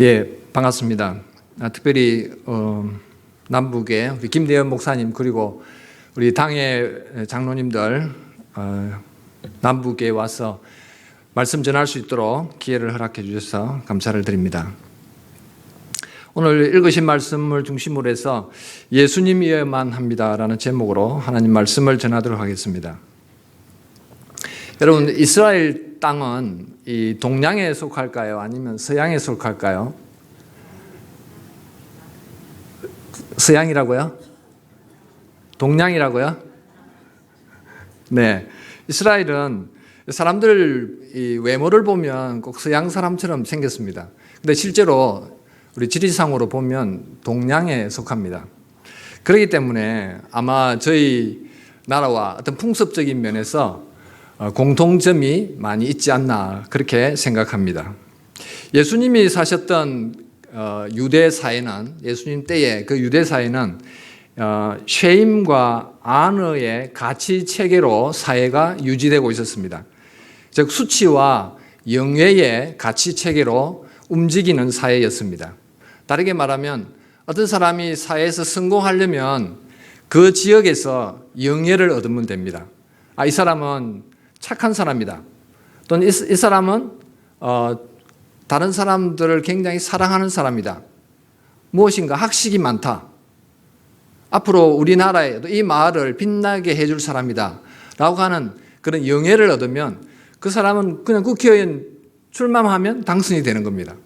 예, 반갑습니다. 특별히 남북의 우리 김대현 목사님 그리고 우리 당의 장로님들 남북에 와서 말씀 전할 수 있도록 기회를 허락해 주셔서 감사를 드립니다. 오늘 읽으신 말씀을 중심으로 해서 예수님이어야만 합니다라는 제목으로 하나님 말씀을 전하도록 하겠습니다. 여러분, 이스라엘 땅은 이 동양에 속할까요? 아니면 서양에 속할까요? 서양이라고요? 동양이라고요? 네. 이스라엘은 사람들 이 외모를 보면 꼭 서양 사람처럼 생겼습니다. 근데 실제로 우리 지리상으로 보면 동양에 속합니다. 그렇기 때문에 아마 저희 나라와 어떤 풍습적인 면에서 공통점이 많이 있지 않나 그렇게 생각합니다. 예수님이 사셨던 유대 사회는, 예수님 때의 그 유대 사회는 쉐임과 아너의 가치 체계로 사회가 유지되고 있었습니다. 즉 수치와 영예의 가치 체계로 움직이는 사회였습니다. 다르게 말하면 어떤 사람이 사회에서 성공하려면 그 지역에서 영예를 얻으면 됩니다. 이 사람은 착한 사람이다. 또는 이 사람은 다른 사람들을 굉장히 사랑하는 사람이다. 무엇인가 학식이 많다. 앞으로 우리나라에 이 마을을 빛나게 해줄 사람이다. 라고 하는 그런 영예를 얻으면 그 사람은 그냥 국회의원 출마하면 당선이 되는 겁니다.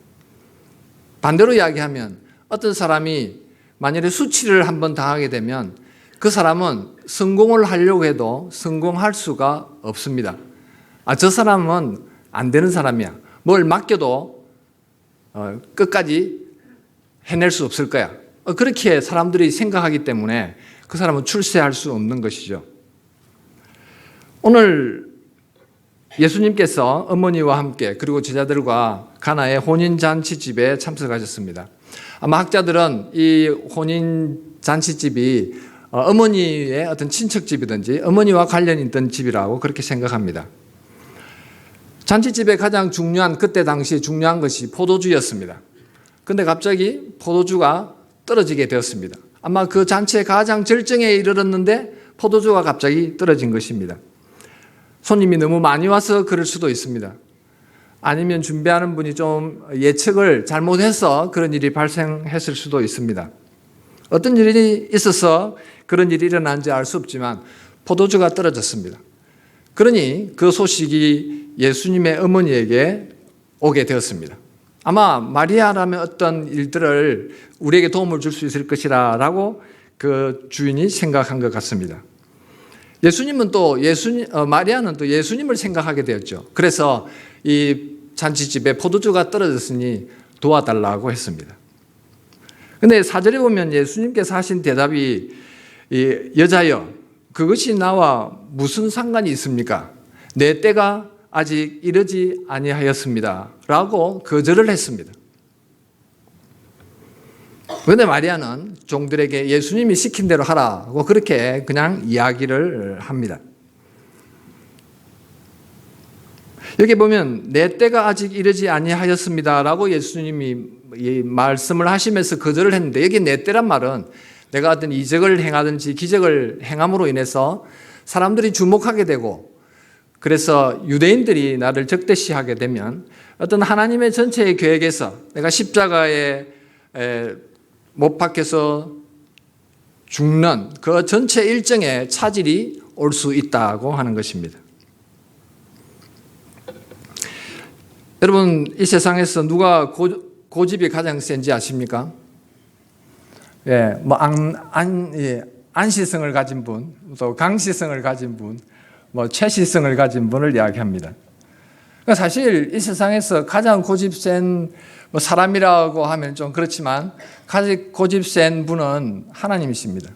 반대로 이야기하면 어떤 사람이 만약에 수치를 한번 당하게 되면 그 사람은 성공을 하려고 해도 성공할 수가 없습니다. 저 사람은 안 되는 사람이야. 뭘 맡겨도 끝까지 해낼 수 없을 거야. 그렇게 사람들이 생각하기 때문에 그 사람은 출세할 수 없는 것이죠. 오늘 예수님께서 어머니와 함께 그리고 제자들과 가나의 혼인잔치집에 참석하셨습니다. 아마 학자들은 이 혼인잔치집이 어머니의 어떤 친척집이든지 어머니와 관련이 있던 집이라고 그렇게 생각합니다. 잔치집에 가장 중요한, 그때 당시 중요한 것이 포도주였습니다. 그런데 갑자기 포도주가 떨어지게 되었습니다. 아마 그 잔치의 가장 절정에 이르렀는데 포도주가 갑자기 떨어진 것입니다. 손님이 너무 많이 와서 그럴 수도 있습니다. 아니면 준비하는 분이 좀 예측을 잘못해서 그런 일이 발생했을 수도 있습니다. 어떤 일이 있어서 그런 일이 일어난지 알 수 없지만 포도주가 떨어졌습니다. 그러니 그 소식이 예수님의 어머니에게 오게 되었습니다. 아마 마리아라면 어떤 일들을 우리에게 도움을 줄 수 있을 것이라고 그 주인이 생각한 것 같습니다. 예수님은 또 마리아는 또 예수님을 생각하게 되었죠. 그래서 이 잔치집에 포도주가 떨어졌으니 도와달라고 했습니다. 그런데 4절에 보면 예수님께서 하신 대답이 여자여 그것이 나와 무슨 상관이 있습니까? 내 때가 아직 이르지 아니하였습니다. 라고 거절을 했습니다. 그런데 마리아는 종들에게 예수님이 시킨 대로 하라고 그렇게 그냥 이야기를 합니다. 여기 보면 내 때가 아직 이르지 아니하였습니다. 라고 예수님이 말씀을 하시면서 거절을 했는데 여기 내 때란 말은 내가 어떤 이적을 행하든지 기적을 행함으로 인해서 사람들이 주목하게 되고 그래서 유대인들이 나를 적대시하게 되면 어떤 하나님의 전체의 계획에서 내가 십자가에 못 박혀서 죽는 그 전체 일정에 차질이 올 수 있다고 하는 것입니다. 여러분, 이 세상에서 누가 고집이 가장 센지 아십니까? 안시성을 가진 분, 또 강시성을 가진 분, 최시성을 가진 분을 이야기합니다. 그러니까 사실 이 세상에서 가장 고집 센 사람이라고 하면 좀 그렇지만 가장 고집 센 분은 하나님이십니다.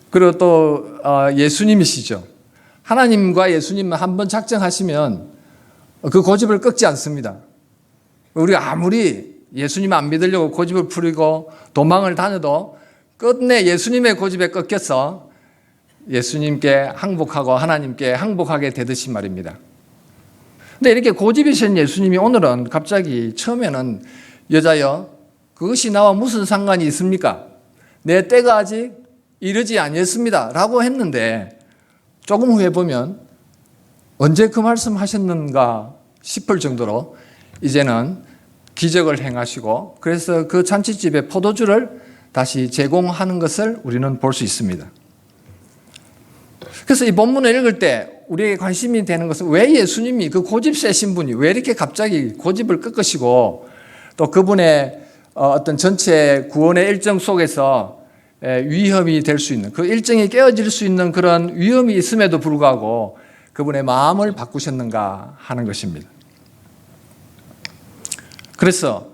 그리고 또 예수님이시죠. 하나님과 예수님은 한번 작정하시면 그 고집을 꺾지 않습니다. 우리가 아무리 예수님 안 믿으려고 고집을 부리고 도망을 다녀도 끝내 예수님의 고집에 꺾여서 예수님께 항복하고 하나님께 항복하게 되듯이 말입니다. 근데 이렇게 고집이신 예수님이 오늘은 갑자기 처음에는 여자여 그것이 나와 무슨 상관이 있습니까? 내 때가 아직 이르지 아니했습니다 라고 했는데 조금 후에 보면 언제 그 말씀 하셨는가 싶을 정도로 이제는 기적을 행하시고 그래서 그 잔치집에 포도주를 다시 제공하는 것을 우리는 볼 수 있습니다. 그래서 이 본문을 읽을 때 우리에게 관심이 되는 것은 왜 예수님이 그 고집 세신 분이 왜 이렇게 갑자기 고집을 꺾으시고 또 그분의 어떤 전체 구원의 일정 속에서 위험이 될 수 있는 그 일정이 깨어질 수 있는 그런 위험이 있음에도 불구하고 그분의 마음을 바꾸셨는가 하는 것입니다. 그래서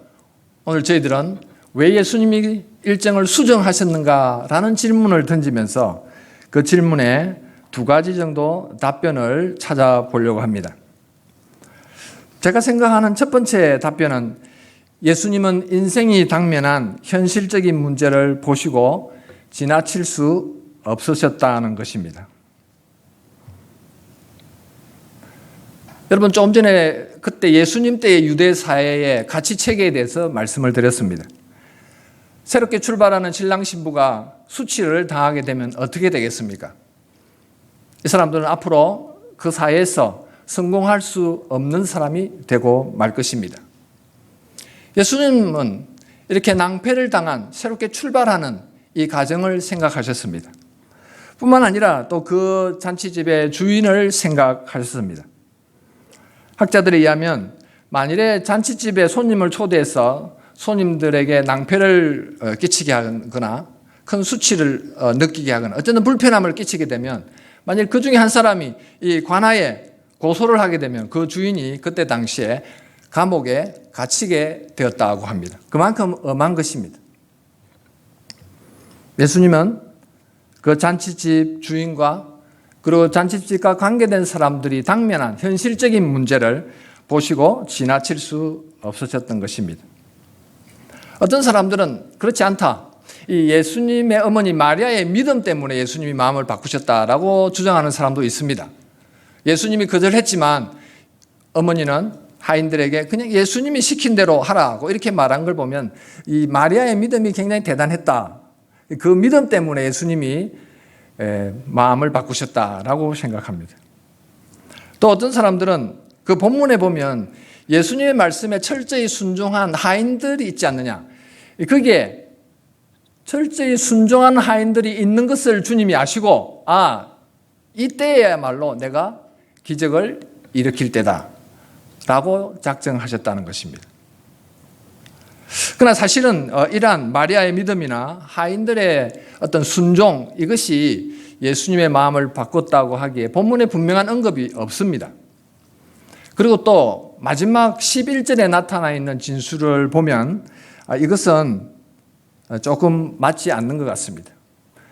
오늘 저희들은 왜 예수님이 일정을 수정하셨는가라는 질문을 던지면서 그 질문에 두 가지 정도 답변을 찾아보려고 합니다. 제가 생각하는 첫 번째 답변은 예수님은 인생이 당면한 현실적인 문제를 보시고 지나칠 수 없으셨다는 것입니다. 여러분 조금 전에 그때 예수님 때의 유대 사회의 가치 체계에 대해서 말씀을 드렸습니다. 새롭게 출발하는 신랑 신부가 수치를 당하게 되면 어떻게 되겠습니까? 이 사람들은 앞으로 그 사회에서 성공할 수 없는 사람이 되고 말 것입니다. 예수님은 이렇게 낭패를 당한 새롭게 출발하는 이 가정을 생각하셨습니다. 뿐만 아니라 또 그 잔치집의 주인을 생각하셨습니다. 학자들에 의하면 만일에 잔치집에 손님을 초대해서 손님들에게 낭패를 끼치게 하거나 큰 수치를 느끼게 하거나 어쨌든 불편함을 끼치게 되면 만일 그 중에 한 사람이 이 관아에 고소를 하게 되면 그 주인이 그때 당시에 감옥에 갇히게 되었다고 합니다. 그만큼 엄한 것입니다. 예수님은 그 잔치집 주인과 그리고 잔치집과 관계된 사람들이 당면한 현실적인 문제를 보시고 지나칠 수 없으셨던 것입니다. 어떤 사람들은 그렇지 않다. 이 예수님의 어머니 마리아의 믿음 때문에 예수님이 마음을 바꾸셨다라고 주장하는 사람도 있습니다. 예수님이 거절했지만 어머니는 하인들에게 그냥 예수님이 시킨 대로 하라고 이렇게 말한 걸 보면 이 마리아의 믿음이 굉장히 대단했다. 그 믿음 때문에 예수님이 마음을 바꾸셨다라고 생각합니다. 또 어떤 사람들은 그 본문에 보면 예수님의 말씀에 철저히 순종한 하인들이 있지 않느냐. 그게 철저히 순종한 하인들이 있는 것을 주님이 아시고 이때야말로 내가 기적을 일으킬 때다 라고 작정하셨다는 것입니다. 그러나 사실은 이러한 마리아의 믿음이나 하인들의 어떤 순종 이것이 예수님의 마음을 바꿨다고 하기에 본문에 분명한 언급이 없습니다. 그리고 또 마지막 11절에 나타나 있는 진술을 보면 이것은 조금 맞지 않는 것 같습니다.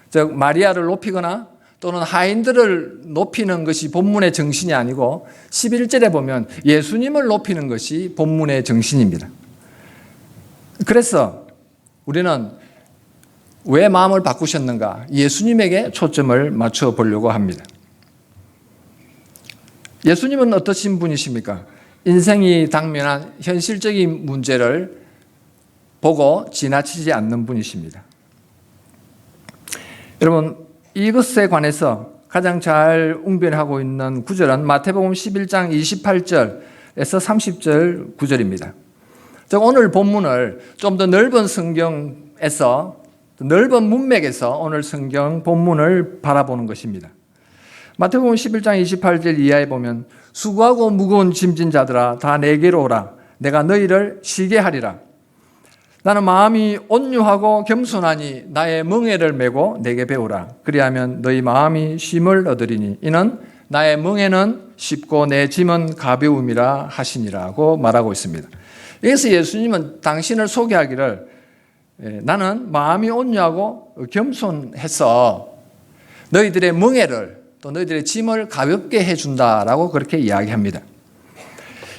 즉 마리아를 높이거나 또는 하인들을 높이는 것이 본문의 정신이 아니고 11절에 보면 예수님을 높이는 것이 본문의 정신입니다. 그래서 우리는 왜 마음을 바꾸셨는가? 예수님에게 초점을 맞춰 보려고 합니다. 예수님은 어떠신 분이십니까? 인생이 당면한 현실적인 문제를 보고 지나치지 않는 분이십니다. 여러분, 이것에 관해서 가장 잘 웅변하고 있는 구절은 마태복음 11장 28절에서 30절 구절입니다. 즉 오늘 본문을 좀 더 넓은 성경에서 넓은 문맥에서 오늘 성경 본문을 바라보는 것입니다. 마태복음 11장 28절 이하에 보면 수고하고 무거운 짐진 자들아 다 내게로 오라 내가 너희를 쉬게 하리라. 나는 마음이 온유하고 겸손하니 나의 멍에를 메고 내게 배우라. 그리하면 너희 마음이 쉼을 얻으리니 이는 나의 멍에는 쉽고 내 짐은 가벼움이라 하시니라고 말하고 있습니다. 여기서 예수님은 당신을 소개하기를 나는 마음이 온유하고 겸손해서 너희들의 멍에를 또 너희들의 짐을 가볍게 해준다라고 그렇게 이야기합니다.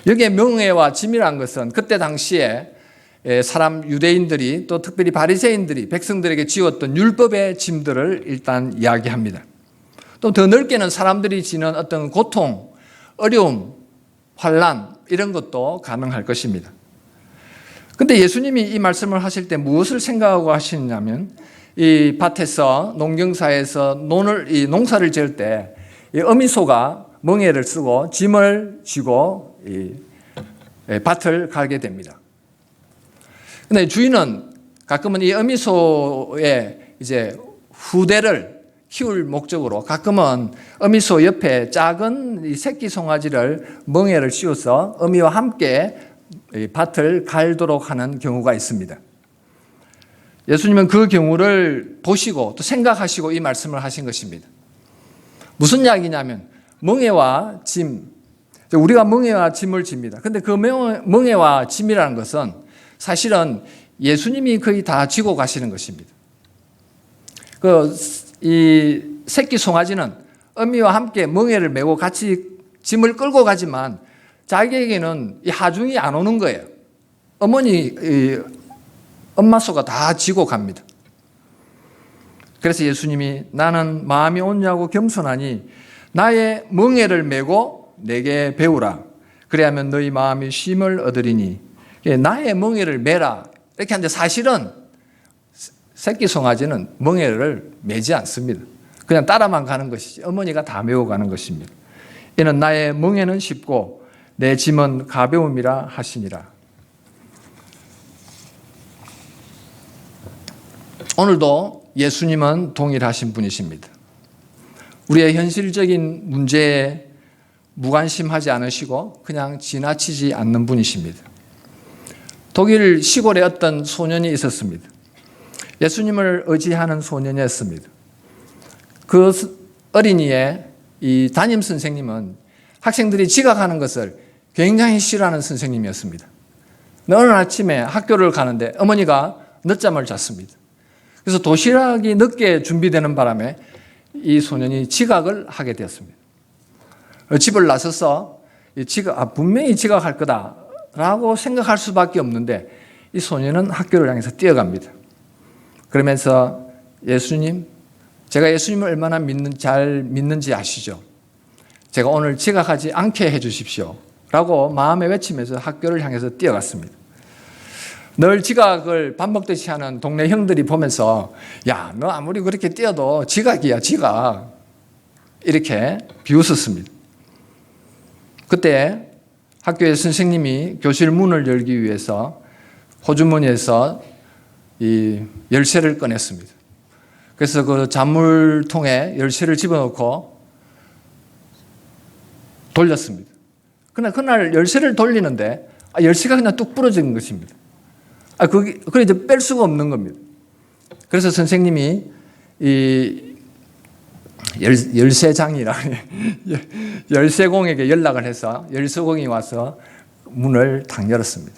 여기에 멍에와 짐이란 것은 그때 당시에 사람 유대인들이 또 특별히 바리새인들이 백성들에게 지었던 율법의 짐들을 일단 이야기합니다. 또 더 넓게는 사람들이 지는 어떤 고통, 어려움, 환난 이런 것도 가능할 것입니다. 근데 예수님이 이 말씀을 하실 때 무엇을 생각하고 하시냐면 이 밭에서 농경사에서 농사를 지을 때 이 어미소가 멍에를 쓰고 짐을 쥐고 이 밭을 갈게 됩니다. 근데 주인은 가끔은 이 어미소의 이제 후대를 키울 목적으로 가끔은 어미소 옆에 작은 이 새끼 송아지를 멍에를 씌워서 어미와 함께 밭을 갈도록 하는 경우가 있습니다. 예수님은 그 경우를 보시고 또 생각하시고 이 말씀을 하신 것입니다. 무슨 이야기냐면 멍에와 짐, 우리가 멍에와 짐을 집니다. 근데 그 멍에와 짐이라는 것은 사실은 예수님이 거의 다 지고 가시는 것입니다. 이 새끼 송아지는 어미와 함께 멍에를 메고 같이 짐을 끌고 가지만 자기에게는 이 하중이 안 오는 거예요. 엄마 소가 다 지고 갑니다. 그래서 예수님이 나는 마음이 온유하고 겸손하니 나의 멍에를 메고 내게 배우라. 그래야면 너희 마음이 쉼을 얻으리니 나의 멍에를 메라. 이렇게 하는데 사실은 새끼 송아지는 멍에를 메지 않습니다. 그냥 따라만 가는 것이지 어머니가 다 메고 가는 것입니다. 이는 나의 멍에는 쉽고 내 짐은 가벼움이라 하시니라. 오늘도 예수님은 동일하신 분이십니다. 우리의 현실적인 문제에 무관심하지 않으시고 그냥 지나치지 않는 분이십니다. 독일 시골에 어떤 소년이 있었습니다. 예수님을 의지하는 소년이었습니다. 그 어린이의 이 담임 선생님은 학생들이 지각하는 것을 굉장히 싫어하는 선생님이었습니다. 어느 아침에 학교를 가는데 어머니가 늦잠을 잤습니다. 그래서 도시락이 늦게 준비되는 바람에 이 소년이 지각을 하게 되었습니다. 집을 나서서 분명히 지각할 거다라고 생각할 수밖에 없는데 이 소년은 학교를 향해서 뛰어갑니다. 그러면서 예수님, 제가 예수님을 얼마나 잘 믿는지 아시죠? 제가 오늘 지각하지 않게 해주십시오 라고 마음에 외치면서 학교를 향해서 뛰어갔습니다. 늘 지각을 밥 먹듯이 하는 동네 형들이 보면서 야, 너 아무리 그렇게 뛰어도 지각이야, 지각. 이렇게 비웃었습니다. 그때 학교의 선생님이 교실 문을 열기 위해서 호주머니에서 이 열쇠를 꺼냈습니다. 그래서 그 잔물통에 열쇠를 집어넣고 돌렸습니다. 그러나 그날 열쇠를 돌리는데 열쇠가 그냥 뚝 부러진 것입니다. 그걸 이제 뺄 수가 없는 겁니다. 그래서 선생님이 이 열쇠장이라 열쇠공에게 연락을 해서 열쇠공이 와서 문을 탁 열었습니다.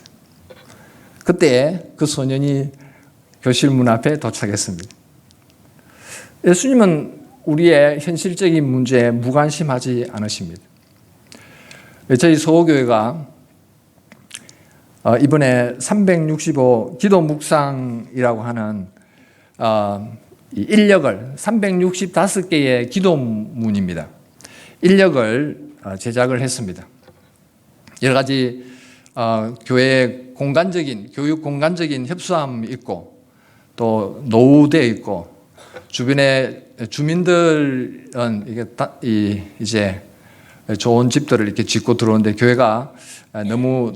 그때 그 소년이 교실 문 앞에 도착했습니다. 예수님은 우리의 현실적인 문제에 무관심하지 않으십니다. 저희 소호교회가 이번에 365 기도 묵상이라고 하는 인력을 365개의 기도문입니다. 인력을 제작을 했습니다. 여러 가지 교회 공간적인 교육 공간적인 협소함이 있고 또 노후되어 있고 주변에 주민들은 이제 좋은 집들을 이렇게 짓고 들어오는데 교회가 너무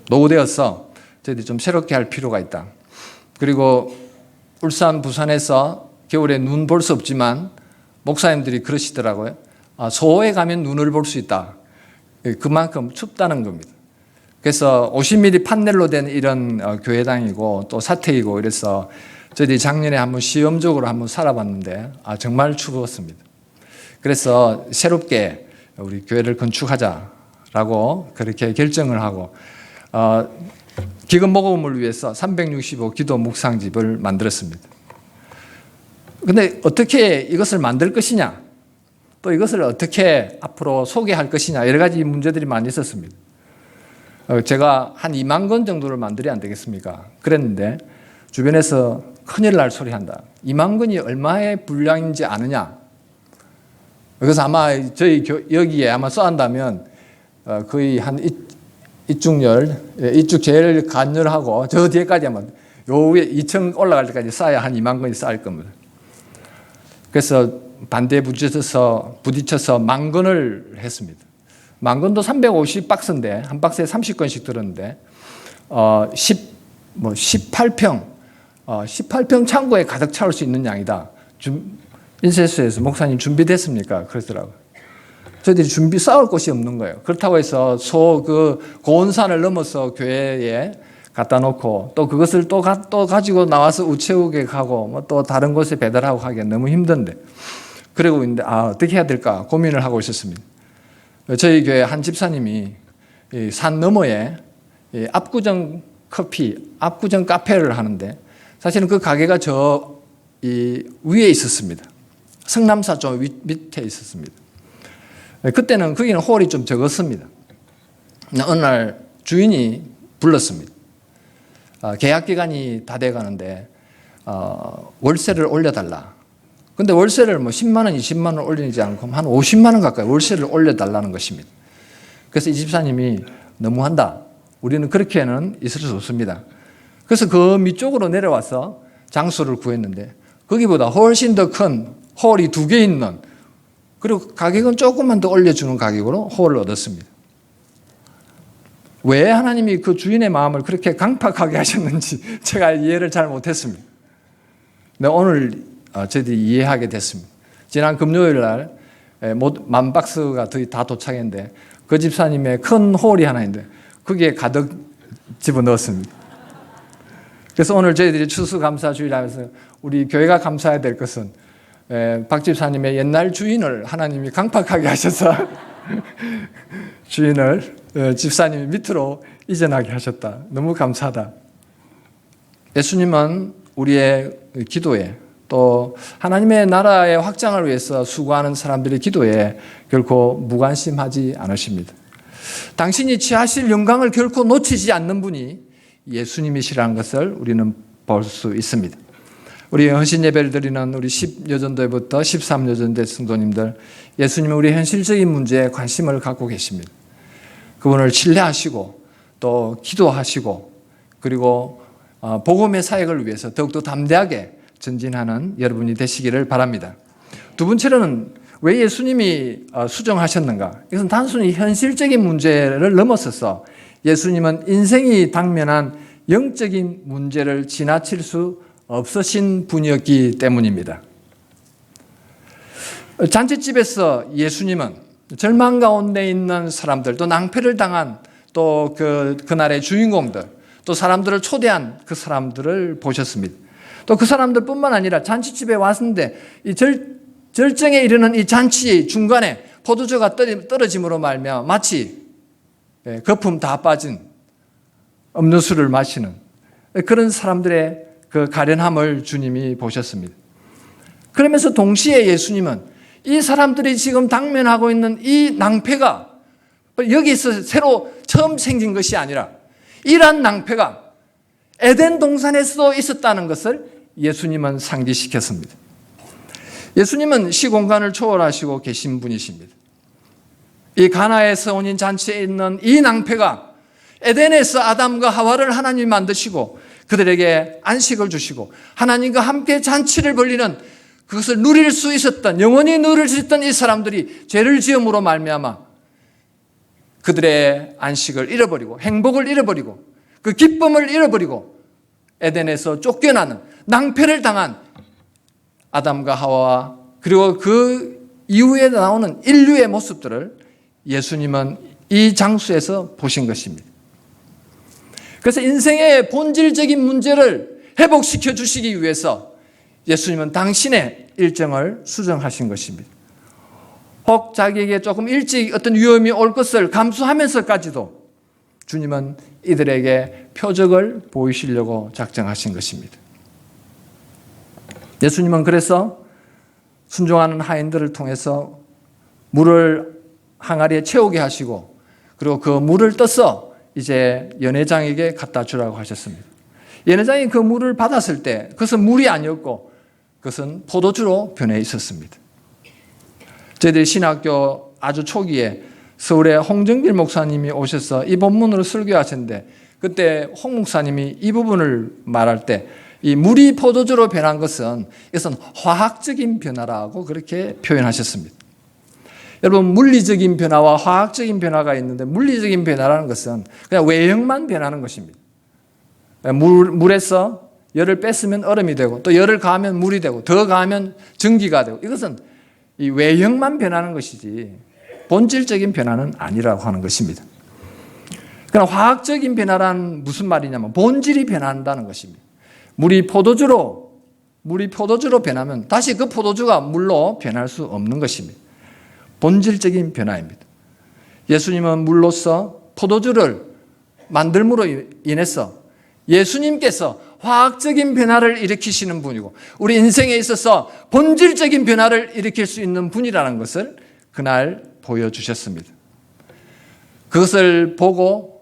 노후되어서 저희들이 좀 새롭게 할 필요가 있다. 그리고 울산, 부산에서 겨울에 눈 볼 수 없지만 목사님들이 그러시더라고요. 소호에 가면 눈을 볼 수 있다. 그만큼 춥다는 겁니다. 그래서 50mm 판넬로 된 이런 교회당이고 또 사택이고 이래서 저희들이 작년에 한번 시험적으로 한번 살아봤는데 정말 추웠습니다. 그래서 새롭게 우리 교회를 건축하자라고 그렇게 결정을 하고 기금 모금을 위해서 365 기도 묵상집을 만들었습니다. 그런데 어떻게 이것을 만들 것이냐, 또 이것을 어떻게 앞으로 소개할 것이냐, 여러 가지 문제들이 많이 있었습니다. 제가 한 2만 권 정도를 만들어야 안 되겠습니까? 그랬는데 주변에서 큰일 날 소리 한다. 2만 권이 얼마의 분량인지 아느냐? 그래서 아마 저희 여기에 아마 써한다면 거의 한 이쪽 제일 간열하고 저 뒤에까지 하면 요 위에 2층 올라갈 때까지 쌓아야 한 2만 건이 쌓일 겁니다. 그래서 반대에 부딪혀서 만 건을 했습니다. 만 건도 350박스인데 한 박스에 30건씩 들었는데 18평 창고에 가득 차올 수 있는 양이다. 인쇄소에서 목사님 준비됐습니까? 그러더라고요. 저희들이 쌓을 곳이 없는 거예요. 그렇다고 해서 고온산을 넘어서 교회에 갖다 놓고 또 그것을 또 가지고 나와서 우체국에 가고 뭐 또 다른 곳에 배달하고 하기가 너무 힘든데 그러고 있는데 어떻게 해야 될까 고민을 하고 있었습니다. 저희 교회 한 집사님이 산 너머에 압구정 카페를 하는데 사실은 그 가게가 위에 있었습니다. 성남사 좀 밑에 있었습니다. 그때는 거기는 홀이 좀 적었습니다. 어느 날 주인이 불렀습니다. 계약 기간이 다 돼 가는데 월세를 올려달라. 근데 월세를 10만 원, 20만 원 올리지 않고 한 50만 원 가까이 월세를 올려달라는 것입니다. 그래서 이 집사님이 너무한다. 우리는 그렇게는 있을 수 없습니다. 그래서 그 밑쪽으로 내려와서 장소를 구했는데 거기보다 훨씬 더 큰 홀이 2개 있는 그리고 가격은 조금만 더 올려주는 가격으로 홀을 얻었습니다. 왜 하나님이 그 주인의 마음을 그렇게 강팍하게 하셨는지 제가 이해를 잘 못했습니다. 근데 오늘 저희들이 이해하게 됐습니다. 지난 금요일 날 10,000박스가 다 도착했는데 그 집사님의 큰 홀이 하나 있는데 거기에 가득 집어넣었습니다. 그래서 오늘 저희들이 추수감사 주일 하면서 우리 교회가 감사해야 될 것은 박 집사님의 옛날 주인을 하나님이 강팍하게 하셔서 주인을 집사님이 밑으로 이전하게 하셨다. 너무 감사하다. 예수님은 우리의 기도에 또 하나님의 나라의 확장을 위해서 수고하는 사람들의 기도에 결코 무관심하지 않으십니다. 당신이 취하실 영광을 결코 놓치지 않는 분이 예수님이시라는 것을 우리는 볼 수 있습니다. 우리 헌신 예배를 드리는 우리 10여전도회부터 13여전도회 성도님들, 예수님은 우리 현실적인 문제에 관심을 갖고 계십니다. 그분을 신뢰하시고 또 기도하시고 그리고 복음의 사역을 위해서 더욱더 담대하게 전진하는 여러분이 되시기를 바랍니다. 두 번째로는 왜 예수님이 수정하셨는가? 이것은 단순히 현실적인 문제를 넘어서서 예수님은 인생이 당면한 영적인 문제를 지나칠 수 없으신 분이었기 때문입니다. 잔치집에서 예수님은 절망 가운데 있는 사람들, 또 낭패를 당한 또 그날의 주인공들, 또 사람들을 초대한 그 사람들을 보셨습니다. 또 그 사람들뿐만 아니라 잔치집에 왔는데 이 절정에 이르는 이 잔치의 중간에 포도주가 떨어짐으로 말미암아 마치 거품 다 빠진 음료수를 마시는 그런 사람들의 그 가련함을 주님이 보셨습니다. 그러면서 동시에 예수님은 이 사람들이 지금 당면하고 있는 이 낭패가 여기서 새로 처음 생긴 것이 아니라 이러한 낭패가 에덴 동산에서도 있었다는 것을 예수님은 상기시켰습니다. 예수님은 시공간을 초월하시고 계신 분이십니다. 이 가나에서 온인 잔치에 있는 이 낭패가 에덴에서 아담과 하와를 하나님이 만드시고 그들에게 안식을 주시고 하나님과 함께 잔치를 벌리는 그것을 누릴 수 있었던, 영원히 누릴 수 있던 이 사람들이 죄를 지음으로 말미암아 그들의 안식을 잃어버리고 행복을 잃어버리고 그 기쁨을 잃어버리고 에덴에서 쫓겨나는 낭패를 당한 아담과 하와와 그리고 그 이후에 나오는 인류의 모습들을 예수님은 이 장소에서 보신 것입니다. 그래서 인생의 본질적인 문제를 회복시켜 주시기 위해서 예수님은 당신의 일정을 수정하신 것입니다. 혹 자기에게 조금 일찍 어떤 위험이 올 것을 감수하면서까지도 주님은 이들에게 표적을 보이시려고 작정하신 것입니다. 예수님은 그래서 순종하는 하인들을 통해서 물을 항아리에 채우게 하시고 그리고 그 물을 떠서 이제 연회장에게 갖다 주라고 하셨습니다. 연회장이 그 물을 받았을 때 그것은 물이 아니었고 그것은 포도주로 변해 있었습니다. 저희들이 신학교 아주 초기에 서울에 홍정길 목사님이 오셔서 이 본문으로 설교하셨는데 그때 홍 목사님이 이 부분을 말할 때 이 물이 포도주로 변한 것은 이것은 화학적인 변화라고 그렇게 표현하셨습니다. 여러분 물리적인 변화와 화학적인 변화가 있는데 물리적인 변화라는 것은 그냥 외형만 변하는 것입니다. 물에서 열을 뺐으면 얼음이 되고 또 열을 가하면 물이 되고 더 가하면 전기가 되고 이것은 이 외형만 변하는 것이지 본질적인 변화는 아니라고 하는 것입니다. 그러나 화학적인 변화란 무슨 말이냐면 본질이 변한다는 것입니다. 물이 포도주로 변하면 다시 그 포도주가 물로 변할 수 없는 것입니다. 본질적인 변화입니다. 예수님은 물로서 포도주를 만들므로 인해서 예수님께서 화학적인 변화를 일으키시는 분이고 우리 인생에 있어서 본질적인 변화를 일으킬 수 있는 분이라는 것을 그날 보여주셨습니다. 그것을 보고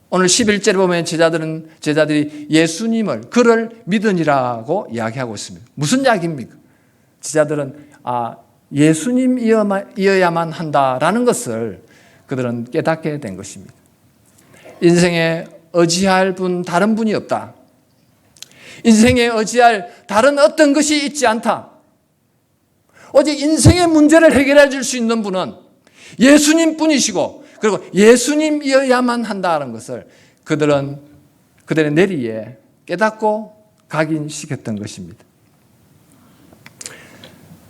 오늘 11절에 보면 제자들이 예수님을 그를 믿으니라고 이야기하고 있습니다. 무슨 이야기입니까? 제자들은 예수님이어야만 한다라는 것을 그들은 깨닫게 된 것입니다. 인생에 의지할 다른 분이 없다. 인생에 의지할 다른 어떤 것이 있지 않다. 오직 인생의 문제를 해결해 줄 수 있는 분은 예수님 뿐이시고 그리고 예수님이어야만 한다는 것을 그들의 내리에 깨닫고 각인시켰던 것입니다.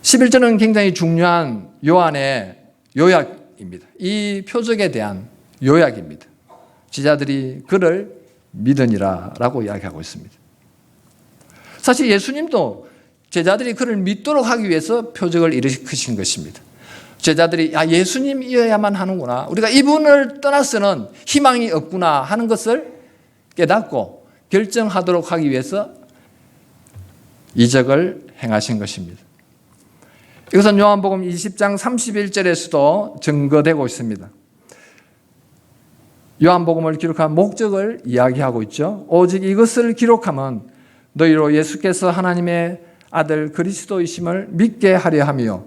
11절은 굉장히 중요한 요한의 요약입니다. 이 표적에 대한 요약입니다. 제자들이 그를 믿으니라라고 이야기하고 있습니다. 사실 예수님도 제자들이 그를 믿도록 하기 위해서 표적을 일으키신 것입니다. 제자들이 예수님이어야만 하는구나. 우리가 이분을 떠나서는 희망이 없구나 하는 것을 깨닫고 결정하도록 하기 위해서 이적을 행하신 것입니다. 이것은 요한복음 20장 31절에서도 증거되고 있습니다. 요한복음을 기록한 목적을 이야기하고 있죠. 오직 이것을 기록하면 너희로 예수께서 하나님의 아들 그리스도이심을 믿게 하려 하며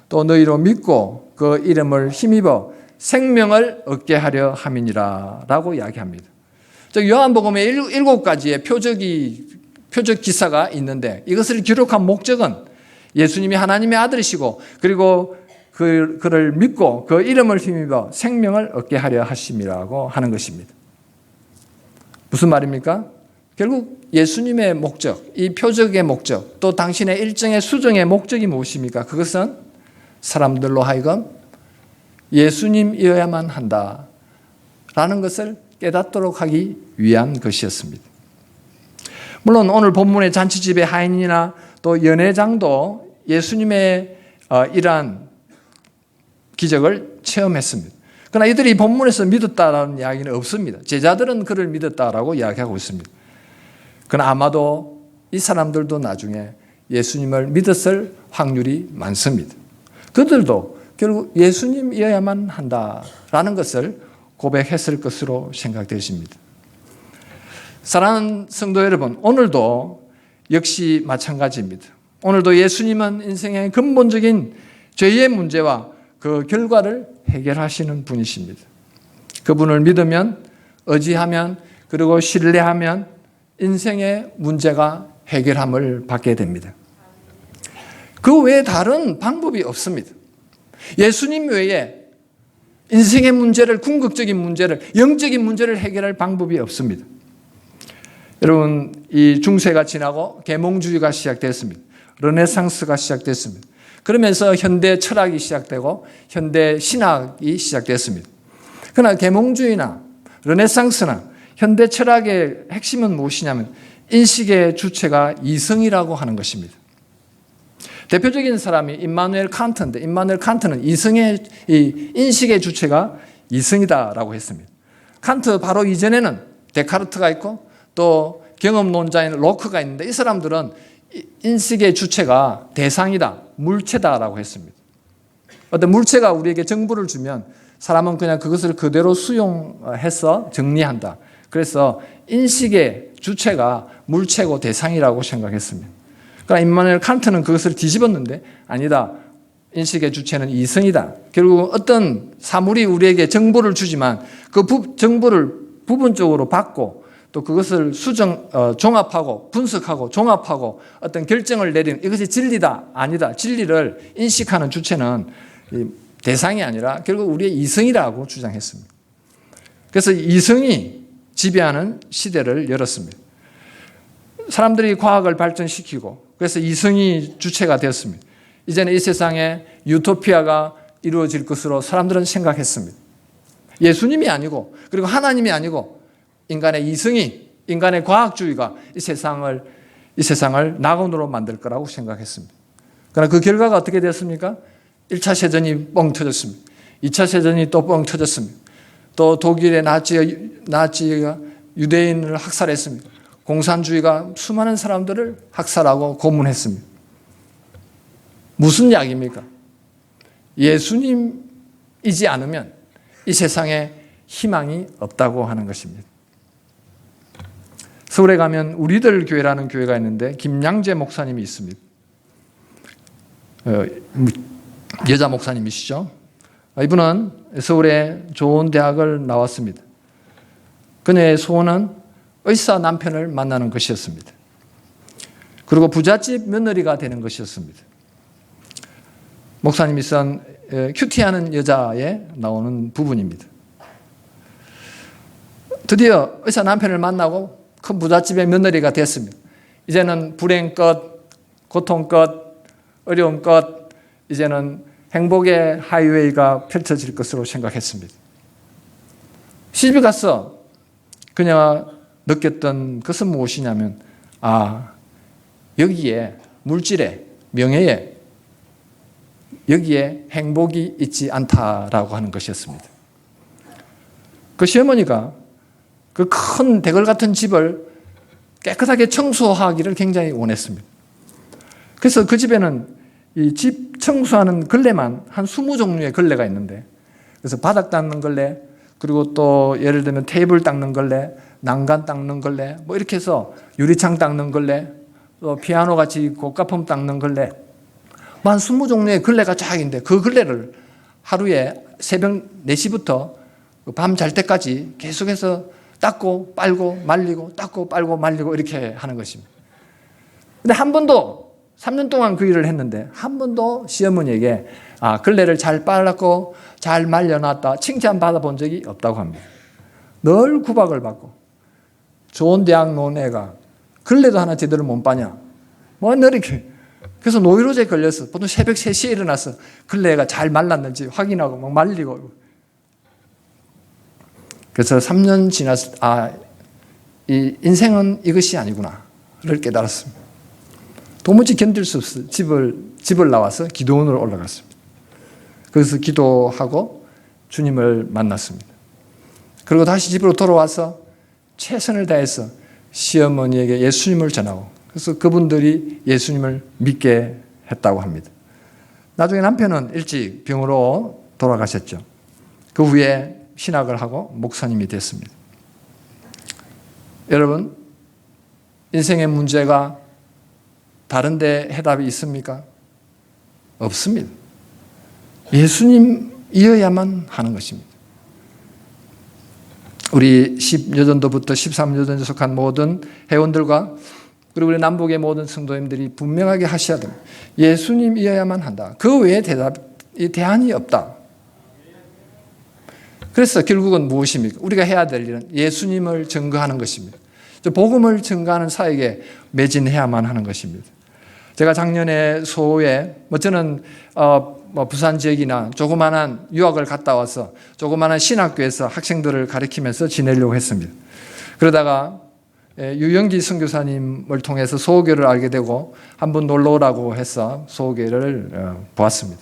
또 너희로 믿고 그 이름을 힘입어 생명을 얻게 하려 함이니라 라고 이야기합니다. 즉 요한복음에 7가지의 표적 기사가 있는데 이것을 기록한 목적은 예수님이 하나님의 아들이시고 그리고 그를 믿고 그 이름을 힘입어 생명을 얻게 하려 하심이라고 하는 것입니다. 무슨 말입니까? 결국 예수님의 목적, 이 표적의 목적, 또 당신의 일정의 수정의 목적이 무엇입니까? 그것은 사람들로 하여금 예수님이어야만 한다라는 것을 깨닫도록 하기 위한 것이었습니다. 물론 오늘 본문의 잔치집의 하인이나 또 연회장도 예수님의 이러한 기적을 체험했습니다. 그러나 이들이 본문에서 믿었다라는 이야기는 없습니다. 제자들은 그를 믿었다라고 이야기하고 있습니다. 그러나 아마도 이 사람들도 나중에 예수님을 믿었을 확률이 많습니다. 그들도 결국 예수님이어야만 한다라는 것을 고백했을 것으로 생각되십니다. 사랑하는 성도 여러분, 오늘도 역시 마찬가지입니다. 오늘도 예수님은 인생의 근본적인 죄의 문제와 그 결과를 해결하시는 분이십니다. 그분을 믿으면, 의지하면, 그리고 신뢰하면 인생의 문제가 해결함을 받게 됩니다. 그 외에 다른 방법이 없습니다. 예수님 외에 인생의 문제를, 궁극적인 문제를, 영적인 문제를 해결할 방법이 없습니다. 여러분, 이 중세가 지나고 계몽주의가 시작됐습니다. 르네상스가 시작됐습니다. 그러면서 현대 철학이 시작되고 현대 신학이 시작됐습니다. 그러나 계몽주의나 르네상스나 현대 철학의 핵심은 무엇이냐면 인식의 주체가 이성이라고 하는 것입니다. 대표적인 사람이 임마누엘 칸트인데 임마누엘 칸트는 인식의 주체가 이성이다라고 했습니다. 칸트 바로 이전에는 데카르트가 있고 또 경험론자인 로크가 있는데 이 사람들은 인식의 주체가 대상이다, 물체다라고 했습니다. 어떤 물체가 우리에게 정보를 주면 사람은 그냥 그것을 그대로 수용해서 정리한다. 그래서 인식의 주체가 물체고 대상이라고 생각했습니다. 그러나 임마누엘 칸트는 그것을 뒤집었는데 아니다. 인식의 주체는 이성이다. 결국 어떤 사물이 우리에게 정보를 주지만 그 정보를 부분적으로 받고 또 그것을 종합하고 분석하고 종합하고 어떤 결정을 내리는 이것이 진리다 아니다 진리를 인식하는 주체는 대상이 아니라 결국 우리의 이성이라고 주장했습니다. 그래서 이성이 지배하는 시대를 열었습니다. 사람들이 과학을 발전시키고 그래서 이성이 주체가 되었습니다. 이제는 이 세상에 유토피아가 이루어질 것으로 사람들은 생각했습니다. 예수님이 아니고 그리고 하나님이 아니고 인간의 이성이 인간의 과학주의가 이 세상을 낙원으로 만들 거라고 생각했습니다. 그러나 그 결과가 어떻게 됐습니까? 1차 세전이 뻥 터졌습니다. 2차 세전이 또 뻥 터졌습니다. 또 독일의 나치가 유대인을 학살했습니다. 공산주의가 수많은 사람들을 학살하고 고문했습니다. 무슨 약입니까? 예수님이지 않으면 이 세상에 희망이 없다고 하는 것입니다. 서울에 가면 우리들 교회라는 교회가 있는데 김양재 목사님이 있습니다. 여자 목사님이시죠. 이분은 서울의 좋은 대학을 나왔습니다. 그녀의 소원은 의사 남편을 만나는 것이었습니다. 그리고 부잣집 며느리가 되는 것이었습니다. 목사님이 쓴 큐티하는 여자에 나오는 부분입니다. 드디어 의사 남편을 만나고 큰 부잣집의 며느리가 됐습니다. 이제는 불행 끝, 고통 끝, 어려움 끝, 이제는 행복의 하이웨이가 펼쳐질 것으로 생각했습니다. 시집에 가서 그녀가 느꼈던 것은 무엇이냐면 여기에 물질에 명예에 여기에 행복이 있지 않다라고 하는 것이었습니다. 그 시어머니가 그 큰 대궐 같은 집을 깨끗하게 청소하기를 굉장히 원했습니다. 그래서 그 집에는 이 집 청소하는 걸레만 한 20종류의 걸레가 있는데 그래서 바닥 닦는 걸레 그리고 또 예를 들면 테이블 닦는 걸레 난간 닦는 걸레 뭐 이렇게 해서 유리창 닦는 걸레 또 피아노 같이 고가품 닦는 걸레 한 20종류의 걸레가 쫙 있는데 그 걸레를 하루에 새벽 4시부터 밤 잘 때까지 계속해서 닦고 빨고 말리고 닦고 빨고 말리고 이렇게 하는 것입니다. 근데 한 번도 3년 동안 그 일을 했는데 한 번도 시어머니에게 걸레를 잘 빨았고 잘 말려놨다 칭찬받아 본 적이 없다고 합니다. 늘 구박을 받고 좋은 대학 나온 애가 걸레도 하나 제대로 못 빠냐 뭐 늘 이렇게 그래서 노이로제에 걸려서 보통 새벽 3시에 일어나서 걸레가 잘 말랐는지 확인하고 막 말리고 그래서 3년 지나서 이 인생은 이것이 아니구나를 깨달았습니다. 도무지 견딜 수 없어 집을 나와서 기도원으로 올라갔습니다. 그래서 기도하고 주님을 만났습니다. 그리고 다시 집으로 돌아와서 최선을 다해서 시어머니에게 예수님을 전하고 그래서 그분들이 예수님을 믿게 했다고 합니다. 나중에 남편은 일찍 병으로 돌아가셨죠. 그 후에 신학을 하고 목사님이 됐습니다. 여러분, 인생의 문제가 다른데 해답이 있습니까? 없습니다. 예수님이어야만 하는 것입니다. 우리 10여전도부터 13여전에 속한 모든 회원들과 그리고 우리 남북의 모든 성도님들이 분명하게 하셔야 됩니다. 예수님이어야만 한다. 그 외에 대안이 없다. 그래서 결국은 무엇입니까? 우리가 해야 될 일은 예수님을 증거하는 것입니다. 복음을 증거하는 사역에 매진해야만 하는 것입니다. 제가 작년에 소호에 저는 부산 지역이나 조그마한 유학을 갔다 와서 조그마한 신학교에서 학생들을 가르치면서 지내려고 했습니다. 그러다가 유영기 선교사님을 통해서 소호교를 알게 되고 한번 놀러 오라고 해서 소호교를 보았습니다.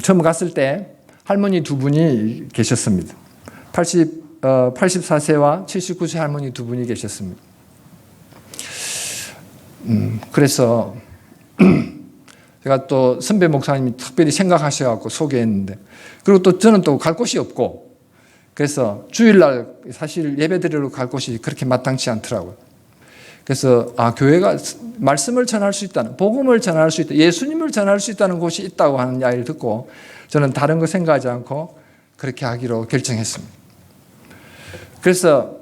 처음 갔을 때 할머니 두 분이 계셨습니다. 84세와 79세 할머니 두 분이 계셨습니다. 그래서 제가 또 선배 목사님이 특별히 생각하셔서 소개했는데 그리고 또 저는 또 갈 곳이 없고 그래서 주일날 사실 예배 드리러 갈 곳이 그렇게 마땅치 않더라고요. 그래서 교회가 말씀을 전할 수 있다는, 복음을 전할 수 있다, 예수님을 전할 수 있다는 곳이 있다고 하는 이야기를 듣고 저는 다른 거 생각하지 않고 그렇게 하기로 결정했습니다. 그래서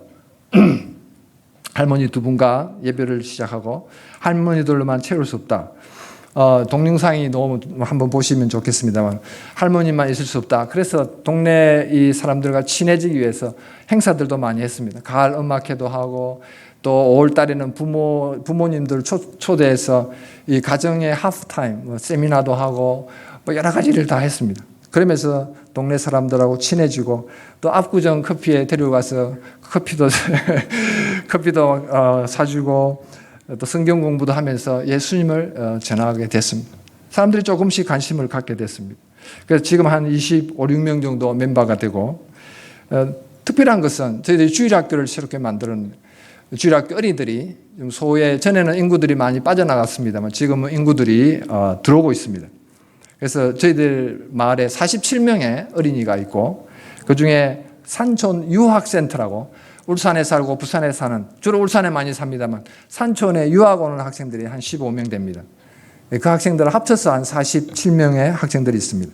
할머니 두 분과 예배를 시작하고 할머니들로만 채울 수 없다. 동영상이 너무 한번 보시면 좋겠습니다만 할머니만 있을 수 없다. 그래서 동네 이 사람들과 친해지기 위해서 행사들도 많이 했습니다. 가을 음악회도 하고 또 5월 달에는 부모님들 초대해서 이 가정의 하프타임 세미나도 하고 여러 가지를 다 했습니다. 그러면서 동네 사람들하고 친해지고 또 압구정 커피에 데려가서 커피도 사주고 또 성경 공부도 하면서 예수님을 전하게 됐습니다. 사람들이 조금씩 관심을 갖게 됐습니다. 그래서 지금 한 25, 6명 정도 멤버가 되고 특별한 것은 저희들이 주일학교를 새롭게 만들었는데 주일학교 어린이들이 전에는 인구들이 많이 빠져나갔습니다만 지금은 인구들이 들어오고 있습니다. 그래서 저희들 마을에 47명의 어린이가 있고 그중에 산촌 유학센터라고 울산에 살고 부산에 사는, 주로 울산에 많이 삽니다만 산촌에 유학 오는 학생들이 한 15명 됩니다. 그 학생들 합쳐서 한 47명의 학생들이 있습니다.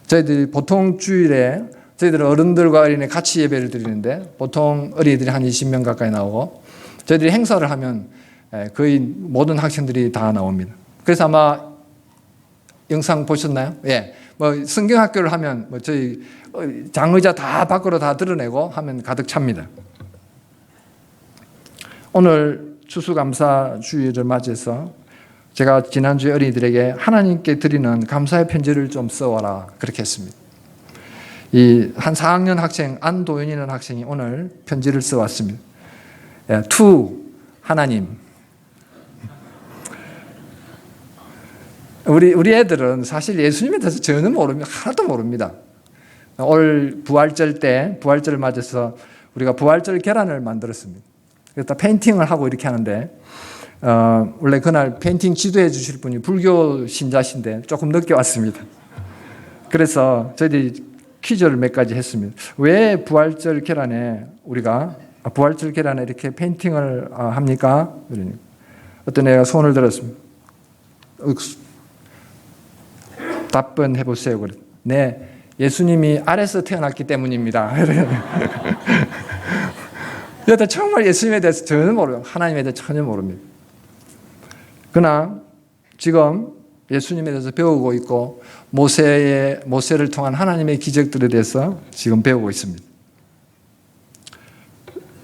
저희들이 보통 주일에 저희들은 어른들과 어린이 같이 예배를 드리는데 보통 어린이들이 한 20명 가까이 나오고 저희들이 행사를 하면 거의 모든 학생들이 다 나옵니다. 그래서 아마 영상 보셨나요? 예. 성경학교를 하면 저희 장의자 다 밖으로 다 드러내고 하면 가득 찹니다. 오늘 추수감사 주일을 맞이해서 제가 지난주에 어린이들에게 하나님께 드리는 감사의 편지를 좀 써와라 그렇게 했습니다. 한 4학년 학생 안도윤이라는 학생이 오늘 편지를 써왔습니다. to 하나님. 우리 애들은 사실 예수님에 대해서 전혀 모릅니다. 하나도 모릅니다. 올 부활절을 맞아서 우리가 부활절 계란을 만들었습니다. 그래서 페인팅을 하고 이렇게 하는데 원래 그날 페인팅 지도해 주실 분이 불교 신자신데 조금 늦게 왔습니다. 그래서 저희들이 퀴즈를 몇 가지 했습니다. 왜 부활절 계란에 이렇게 페인팅을 합니까? 그러니까 어떤 애가 손을 들었습니다. 답변해 보세요. 네, 예수님이 아래서 태어났기 때문입니다. 여튼 정말 예수님에 대해서 전혀 모르고 하나님에 대해서 전혀 모릅니다. 그러나 지금 예수님에 대해서 배우고 있고 모세를 통한 하나님의 기적들에 대해서 지금 배우고 있습니다.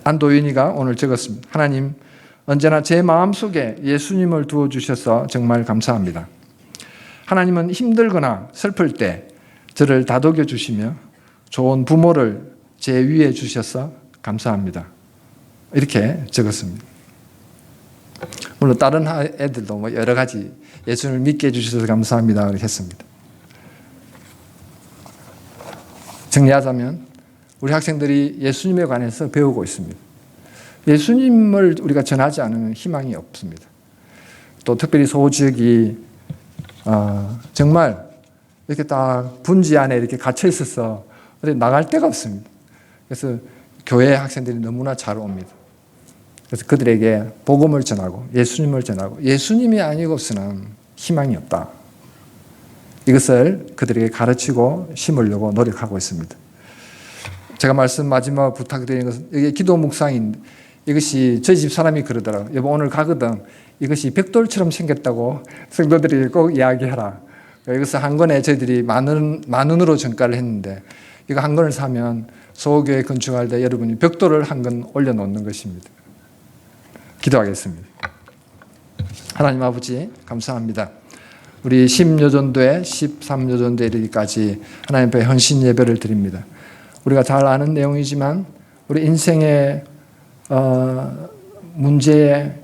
안도윤이가 오늘 적었습니다. 하나님, 언제나 제 마음속에 예수님을 두어주셔서 정말 감사합니다. 하나님은 힘들거나 슬플 때 저를 다독여 주시며 좋은 부모를 제 위에 주셔서 감사합니다. 이렇게 적었습니다. 물론 다른 애들도 여러 가지 예수님을 믿게 해주셔서 감사합니다. 이렇게 했습니다. 정리하자면 우리 학생들이 예수님에 관해서 배우고 있습니다. 예수님을 우리가 전하지 않으면 희망이 없습니다. 또 특별히 소지역이 정말 이렇게 딱 분지 안에 이렇게 갇혀 있어서 어디 나갈 데가 없습니다. 그래서 교회 학생들이 너무나 잘 옵니다. 그래서 그들에게 복음을 전하고 예수님을 전하고 예수님이 아니고서는 희망이 없다. 이것을 그들에게 가르치고 심으려고 노력하고 있습니다. 제가 마지막 부탁드리는 것은 이게 기도 묵상인데 이것이 저희 집 사람이 그러더라고요. 여보 오늘 가거든. 이것이 벽돌처럼 생겼다고 성도들이 꼭 이야기하라. 이것을 한 권에 저희들이 만 원으로 정가를 했는데 이거 한 권을 사면 소교회 건축할 때 여러분이 벽돌을 한 권 올려놓는 것입니다. 기도하겠습니다. 하나님 아버지 감사합니다. 우리 10여전도에 13여전도에 이르기까지 하나님 앞에 헌신 예배를 드립니다. 우리가 잘 아는 내용이지만 우리 인생의 문제의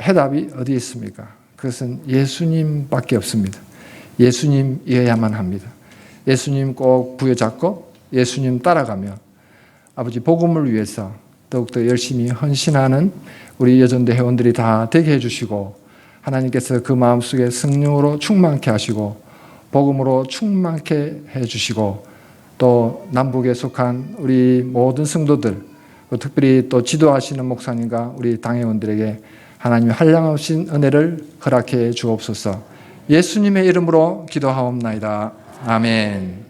해답이 어디 있습니까? 그것은 예수님밖에 없습니다. 예수님이어야만 합니다. 예수님 꼭 부여잡고 예수님 따라가며 아버지 복음을 위해서 더욱더 열심히 헌신하는 우리 여전도 회원들이 다 되게 해주시고 하나님께서 그 마음속에 성령으로 충만케 하시고 복음으로 충만케 해주시고 또 남북에 속한 우리 모든 성도들 특별히 또 지도하시는 목사님과 우리 당회원들에게 하나님의 한량없인 은혜를 허락해 주옵소서. 예수님의 이름으로 기도하옵나이다. 아멘.